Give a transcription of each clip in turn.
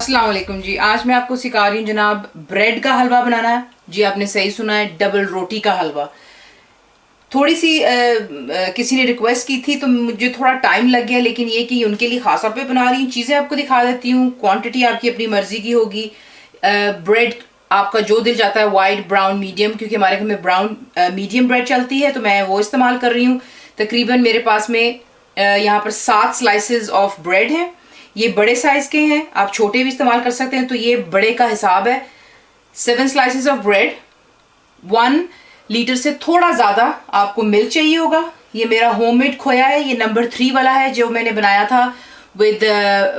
अस्सलाम वालेकुम जी। आज मैं आपको सिखा रही हूँ जनाब ब्रेड का हलवा बनाना है। जी आपने सही सुना है, डबल रोटी का हलवा। थोड़ी सी किसी ने रिक्वेस्ट की थी तो मुझे थोड़ा टाइम लग गया, लेकिन ये कि उनके लिए खास तौर पे बना रही हूँ। चीज़ें आपको दिखा देती हूँ, क्वांटिटी आपकी अपनी मर्जी की होगी। ब्रेड आपका जो दिल जाता है, वाइट, ब्राउन, मीडियम, क्योंकि हमारे घर में ब्राउन मीडियम ब्रेड चलती है तो मैं वो इस्तेमाल कर रही हूँ। तकरीबन मेरे पास में यहाँ पर 7 स्लाइसेस ऑफ ब्रेड हैं। ये बड़े साइज के हैं, आप छोटे भी इस्तेमाल कर सकते हैं, तो ये बड़े का हिसाब है। 7 स्लाइसेस ऑफ ब्रेड, 1 लीटर से थोड़ा ज़्यादा आपको मिल्क चाहिए होगा। ये मेरा होममेड खोया है, ये नंबर 3 वाला है जो मैंने बनाया था with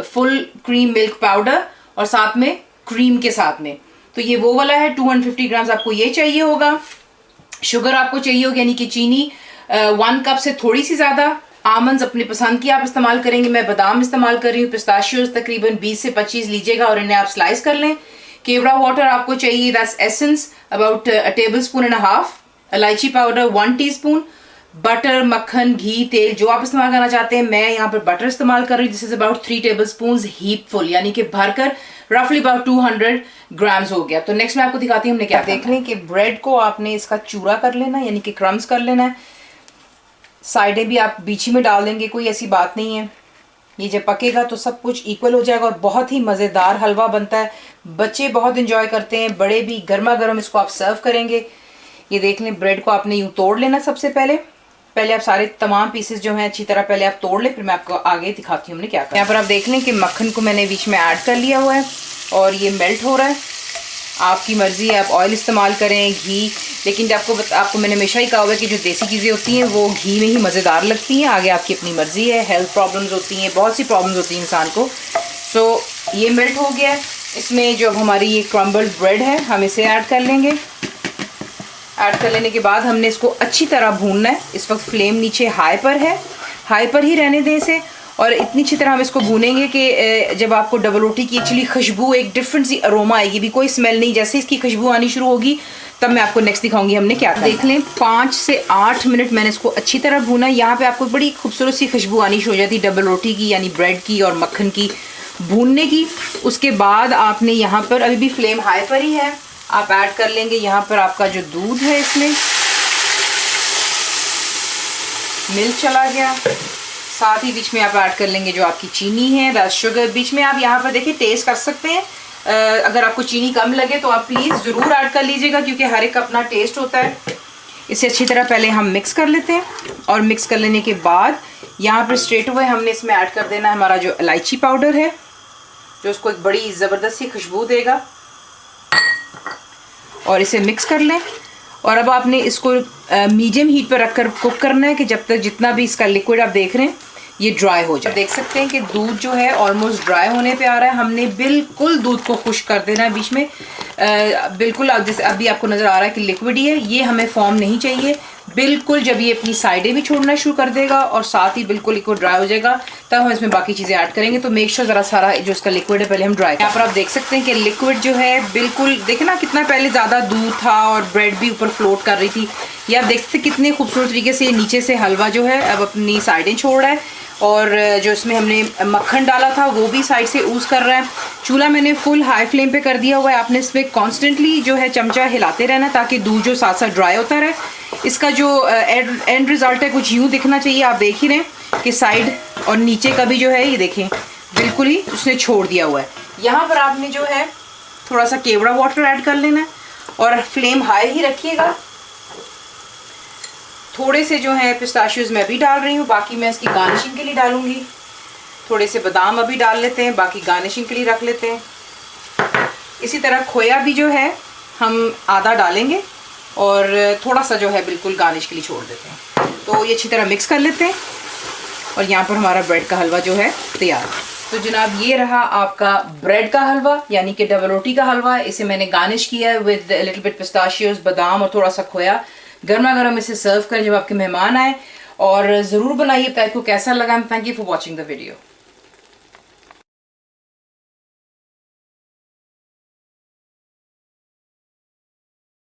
full cream milk powder और साथ में क्रीम के साथ में। तो ये वो वाला है। 250 ग्राम्स आपको ये चाहिए होगा। शुगर आपको चाहिए होगी, यानी कि चीनी 1 कप से थोड़ी सी ज़्यादा। आमंड्स अपनी पसंद की आप इस्तेमाल करेंगे, मैं बादाम इस्तेमाल कर रही हूँ। पिस्ताशियोज तकरीबन 20 से 25 लीजिएगा और इन्हें आप स्लाइस कर लें। केवड़ा वाटर आपको चाहिए, that's essence about a tablespoon and a half। इलायची पाउडर 1 टीस्पून। बटर, मक्खन, घी, तेल जो आप इस्तेमाल करना चाहते हैं। मैं यहाँ पर बटर इस्तेमाल कर रही हूँ। This is about 3 tablespoon heap full, यानी कि भरकर रफली अबाउट 200 ग्राम्स हो गया। तो नेक्स्ट मैं आपको दिखाती हूँ हमने क्या देख लें कि ब्रेड को आपने इसका चूरा कर लेना है, यानी कि क्रम्स कर लेना है। साइडें भी आप बीच में डाल देंगे, कोई ऐसी बात नहीं है। ये जब पकेगा तो सब कुछ इक्वल हो जाएगा और बहुत ही मज़ेदार हलवा बनता है। बच्चे बहुत इंजॉय करते हैं, बड़े भी। गर्मा गर्म इसको आप सर्व करेंगे। ये देख लें, ब्रेड को आपने यूँ तोड़ लेना। सबसे पहले आप सारे तमाम पीसेस जो हैं अच्छी तरह पहले आप तोड़ लें, फिर मैं आपको आगे दिखाती हूँ हमने क्या करना। यहाँ पर आप देख लें कि मक्खन को मैंने बीच में ऐड कर लिया हुआ है और ये मेल्ट हो रहा है। आपकी मर्ज़ी है, आप ऑयल इस्तेमाल करें, घी, लेकिन आपको मैंने हमेशा ही कहा हुआ है कि जो देसी चीज़ें होती हैं वो घी में ही मज़ेदार लगती हैं। आगे आपकी अपनी मर्ज़ी है। हेल्थ प्रॉब्लम्स होती हैं, बहुत सी प्रॉब्लम्स होती हैं इंसान को। सो ये मेल्ट हो गया। इसमें जो हमारी ये क्रम्बल्ड ब्रेड है हम इसे ऐड कर लेंगे। ऐड कर लेने के बाद हमने इसको अच्छी तरह भूनना है। इस वक्त फ्लेम नीचे हाई पर है, हाई पर ही रहने दें इसे। और इतनी अच्छी तरह हम इसको भूनेंगे कि जब आपको डबल रोटी की एक्चुअली खुशबू, एक डिफरेंट सी अरोमा आएगी, भी कोई स्मेल नहीं। जैसे इसकी खुशबू आनी शुरू होगी तब मैं आपको नेक्स्ट दिखाऊंगी हमने क्या करना। देख लें 5 से 8 मिनट मैंने इसको अच्छी तरह भूना। यहाँ पे आपको बड़ी खूबसूरत सी खुशबू आनी शुरू हो जाती है डबल रोटी की, यानी ब्रेड की और मक्खन की भूनने की। उसके बाद आपने यहाँ पर, अभी भी फ्लेम हाई पर ही है, आप ऐड कर लेंगे यहाँ पर आपका जो दूध है, इसमें मिल्क चला गया। साथ ही बीच में आप ऐड कर लेंगे जो आपकी चीनी है, दैट्स शुगर। बीच में आप यहाँ पर देखिए टेस्ट कर सकते हैं। अगर आपको चीनी कम लगे तो आप प्लीज़ ज़रूर ऐड कर लीजिएगा, क्योंकि हर एक अपना टेस्ट होता है। इसे अच्छी तरह पहले हम मिक्स कर लेते हैं और मिक्स कर लेने के बाद यहाँ पर स्ट्रेट अवे हमने इसमें ऐड कर देना हमारा जो इलायची पाउडर है, जो उसको एक बड़ी ज़बरदस्त सी खुशबू देगा। और इसे मिक्स कर लें। और अब आपने इसको मीडियम हीट पर रखकर कुक करना है कि जब तक जितना भी इसका लिक्विड आप देख रहे हैं ये ड्राई हो जाए। देख सकते हैं कि दूध जो है ऑलमोस्ट ड्राई होने पे आ रहा है। हमने बिल्कुल दूध को खुश्क कर देना है बीच में। बिल्कुल जैसे अभी आपको नज़र आ रहा है कि लिक्विड ही है, ये हमें फॉर्म नहीं चाहिए। बिल्कुल जब ये अपनी साइडें भी छोड़ना शुरू कर देगा और साथ ही बिल्कुल लिक्विड ड्राई हो जाएगा, तब हम इसमें बाकी चीज़ें ऐड करेंगे। तो मेक श्योर ज़रा सारा जो इसका लिक्विड है पहले हम ड्राई। यहाँ पर आप देख सकते हैं कि लिक्विड जो है बिल्कुल, देखें ना कितना पहले ज़्यादा दूध था और ब्रेड भी ऊपर फ्लोट कर रही थी। ये आप देख सकते हैं कितने खूबसूरत तरीके से नीचे से हलवा जो है अब अपनी साइडें छोड़ रहा है। और जो इसमें हमने मक्खन डाला था वो भी साइड से ऊज़ कर रहा है। चूल्हा मैंने फुल हाई फ्लेम पे कर दिया हुआ है। आपने इसमें कॉन्स्टेंटली जो है चमचा हिलाते रहना ताकि दूध जो साथ साथ ड्राई होता रहे। इसका जो एंड रिज़ल्ट है कुछ यूँ दिखना चाहिए। आप देख ही रहे हैं कि साइड और नीचे का भी जो है ये देखें बिल्कुल ही उसने छोड़ दिया हुआ है। यहाँ पर आपने जो है थोड़ा सा केवड़ा वाटर ऐड कर लेना है और फ्लेम हाई ही रखिएगा। थोड़े से जो है पिस्ताशियोज मैं भी डाल रही हूँ, बाकी मैं इसकी गार्निशिंग के लिए डालूंगी। थोड़े से बादाम अभी डाल लेते हैं, बाकी गार्निशिंग के लिए रख लेते हैं। इसी तरह खोया भी जो है हम आधा डालेंगे और थोड़ा सा जो है बिल्कुल गार्निश के लिए छोड़ देते हैं। तो ये अच्छी तरह मिक्स कर लेते हैं और यहाँ पर हमारा ब्रेड का हलवा जो है तैयार है। तो जनाब ये रहा आपका ब्रेड का हलवा, यानी कि डबल रोटी का हलवा। इसे मैंने गार्निश किया है विद लिटिल बिट पिस्ताशियोज, बादाम और थोड़ा सा खोया। गर्मा गर्म इसे सर्व करें जब आपके मेहमान आए और ज़रूर बनाइए। आपको कैसा लगा। Thank you for watching the video.